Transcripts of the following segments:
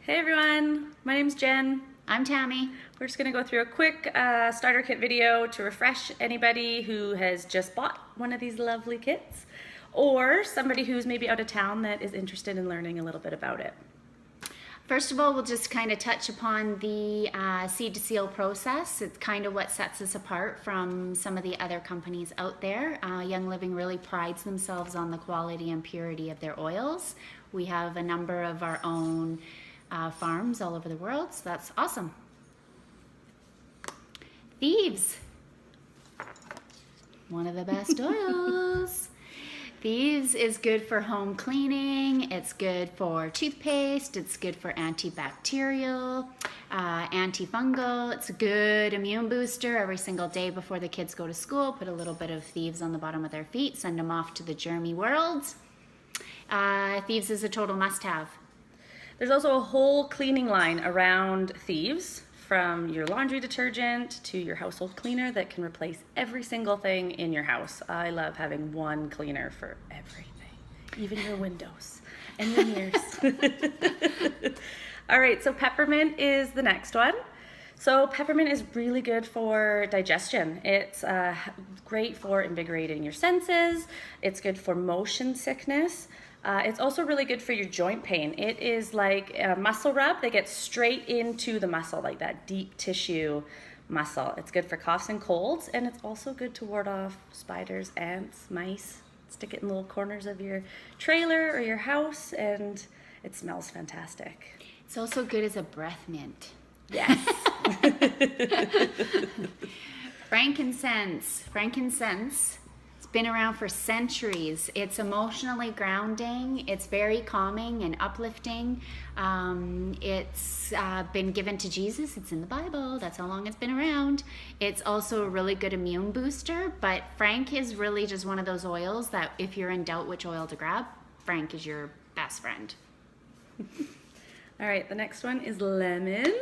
Hey everyone, my name's Jen. I'm Tammy. We're just going to go through a quick starter kit video to refresh anybody who has just bought one of these lovely kits or somebody who's maybe out of town that is interested in learning a little bit about it. First of all, we'll just kind of touch upon the seed to seal process. It's kind of what sets us apart from some of the other companies out there. Young Living really prides themselves on the quality and purity of their oils. We have a number of our own farms all over the world, so that's awesome. Thieves, one of the best oils. Thieves is good for home cleaning, it's good for toothpaste, it's good for antibacterial, antifungal, it's a good immune booster every single day before the kids go to school. Put a little bit of Thieves on the bottom of their feet, send them off to the germy world. Thieves is a total must-have. There's also a whole cleaning line around Thieves, from your laundry detergent to your household cleaner that can replace every single thing in your house. I love having one cleaner for everything, even your windows and your mirrors. All right, so peppermint is the next one. So peppermint is really good for digestion. It's great for invigorating your senses. It's good for motion sickness. It's also really good for your joint pain. It is like a muscle rub that gets straight into the muscle, like that deep tissue muscle. It's good for coughs and colds, and it's also good to ward off spiders, ants, mice. Stick it in little corners of your trailer or your house, and it smells fantastic. It's also good as a breath mint. Yes. Frankincense. It's been around for centuries. It's emotionally grounding. It's very calming and uplifting. It's been given to Jesus. It's in the Bible. That's how long it's been around. It's also a really good immune booster, but Frank is really just one of those oils that if you're in doubt which oil to grab, Frank is your best friend. All right, the next one is lemon.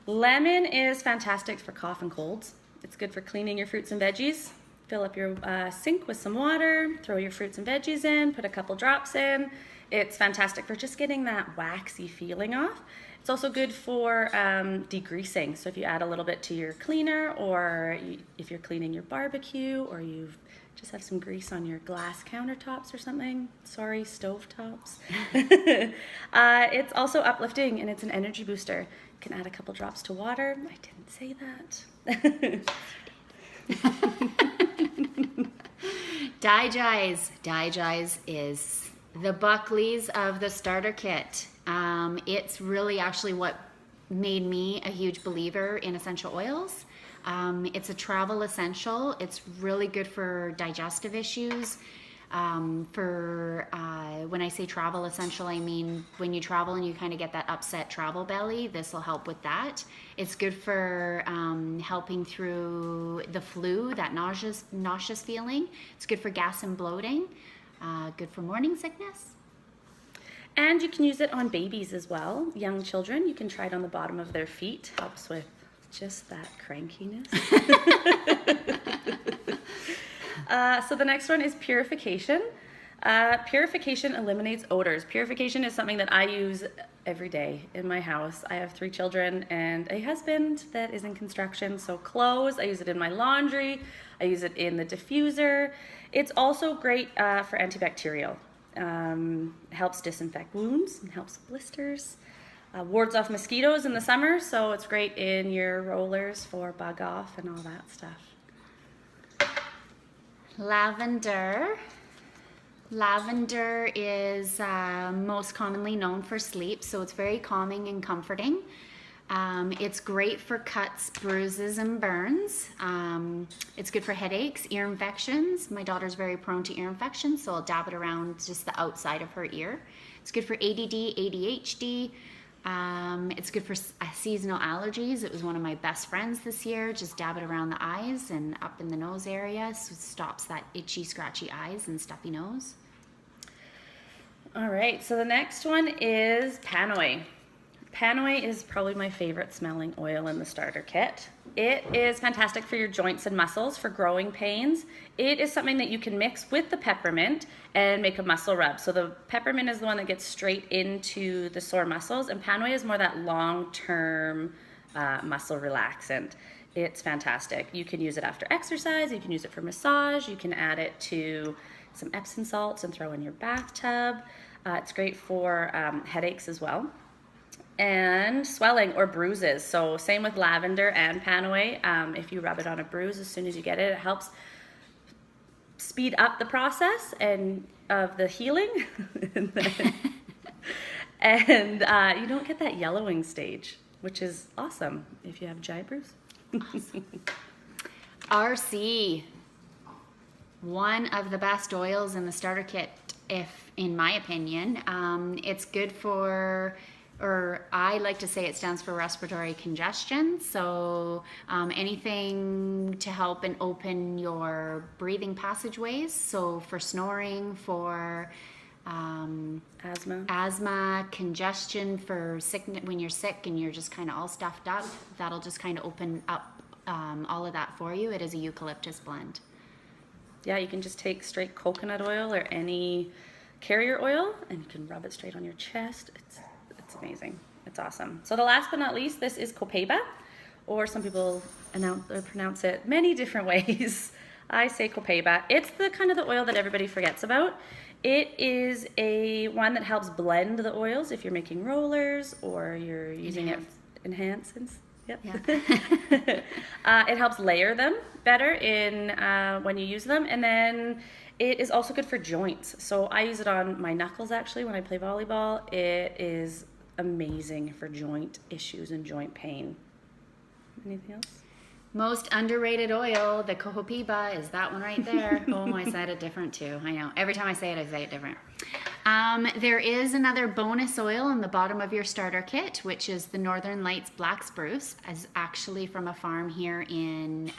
Lemon is fantastic for cough and colds. It's good for cleaning your fruits and veggies. Fill up your sink with some water, throw your fruits and veggies in, put a couple drops in. It's fantastic for just getting that waxy feeling off. It's also good for degreasing. So if you add a little bit to your cleaner, or if you're cleaning your barbecue, or you just have some grease on your glass countertops or something. Sorry, stove tops. It's also uplifting, and it's an energy booster. You can add a couple drops to water. I didn't say that. Digize is the Buckley's of the starter kit. It's really actually what made me a huge believer in essential oils. It's a travel essential. It's really good for digestive issues. When I say travel essential, I mean when you travel and you kind of get that upset travel belly, this will help with that. It's good for helping through the flu, that nauseous feeling. It's good for gas and bloating. Good for morning sickness. And you can use it on babies as well. Young children, you can try it on the bottom of their feet. Helps with just that crankiness. So the next one is purification. Purification eliminates odors. Purification is something that I use every day in my house. I have 3 children and a husband that is in construction. So clothes, I use it in my laundry. I use it in the diffuser. It's also great for antibacterial. Helps disinfect wounds and helps with blisters. Wards off mosquitoes in the summer, so it's great in your rollers for bug off and all that stuff. Lavender. Lavender is most commonly known for sleep, so it's very calming and comforting. It's great for cuts, bruises, and burns. It's good for headaches, ear infections. My daughter's very prone to ear infections, so I'll dab it around just the outside of her ear. It's good for ADD, ADHD. It's good for seasonal allergies. It was one of my best friends this year. Just dab it around the eyes and up in the nose area, so it stops that itchy, scratchy eyes and stuffy nose. All right, so the next one is Panoy. Panoe is probably my favorite smelling oil in the starter kit. It is fantastic for your joints and muscles, for growing pains. It is something that you can mix with the peppermint and make a muscle rub. So the peppermint is the one that gets straight into the sore muscles, and Panoe is more that long-term muscle relaxant. It's fantastic. You can use it after exercise, you can use it for massage, you can add it to some Epsom salts and throw in your bathtub. It's great for headaches as well. And swelling or bruises. So same with lavender and Panoe. If you rub it on a bruise as soon as you get it, it helps speed up the process and of the healing. and you don't get that yellowing stage, which is awesome if you have a giant bruise. Awesome. RC, one of the best oils in the starter kit, if in my opinion. It's good for, or I like to say it stands for respiratory congestion. So anything to help and open your breathing passageways. So for snoring, for asthma, congestion, for sickness, when you're sick and you're just kind of all stuffed up, that'll just kind of open up all of that for you. It is a eucalyptus blend. Yeah, you can just take straight coconut oil or any carrier oil and you can rub it straight on your chest. It's amazing. It's awesome. So the last but not least, this is Copaiba, or some people pronounce it many different ways. I say Copaiba. It's the kind of the oil that everybody forgets about. It is a one that helps blend the oils if you're making rollers or you're using enhancements. Yep. Yeah. It helps layer them better in when you use them, and then it is also good for joints. So I use it on my knuckles actually when I play volleyball. It is amazing for joint issues and joint pain. Anything else? Most underrated oil, the Copaiba, is that one right there. Oh, I said it different too. I know. Every time I say it different. There is another bonus oil in the bottom of your starter kit, which is the Northern Lights Black Spruce. It's actually from a farm here in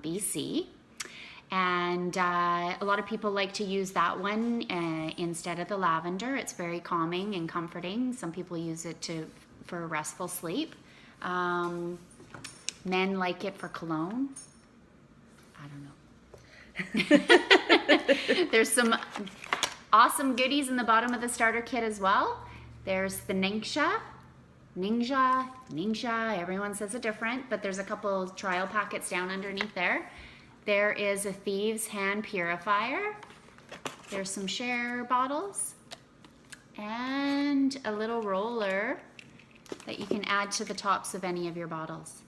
BC. And a lot of people like to use that one instead of the lavender. It's very calming and comforting. Some people use it for restful sleep. Men like it for cologne. I don't know. There's some awesome goodies in the bottom of the starter kit as well. There's the Ningxia, everyone says it different, but there's a couple trial packets down underneath there. There is a Thieves Hand Purifier. There's some share bottles and a little roller that you can add to the tops of any of your bottles.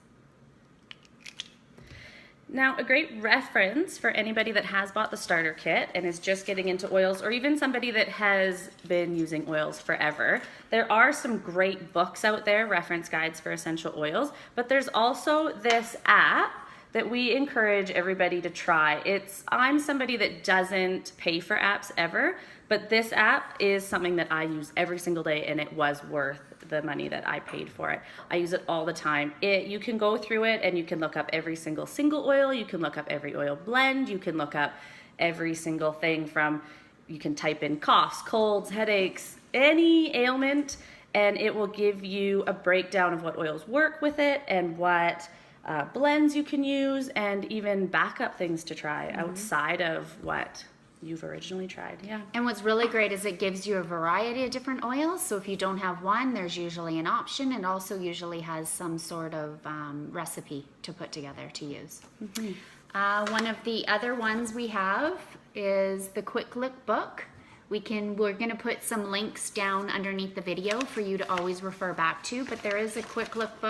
Now, a great reference for anybody that has bought the starter kit and is just getting into oils, or even somebody that has been using oils forever, there are some great books out there, reference guides for essential oils, but there's also this app that we encourage everybody to try. I'm somebody that doesn't pay for apps ever, but this app is something that I use every single day, and it was worth the money that I paid for it. I use it all the time. You can go through it and you can look up every single oil, you can look up every oil blend, you can look up every single thing from, you can type in coughs, colds, headaches, any ailment, and it will give you a breakdown of what oils work with it and what blends you can use, and even backup things to try outside of what you've originally tried. Yeah. And what's really great is it gives you a variety of different oils. So if you don't have one, there's usually an option, and also usually has some sort of recipe to put together to use. Mm-hmm. One of the other ones we have is the Quick Look book. We're going to put some links down underneath the video for you to always refer back to, but there is a Quick Look book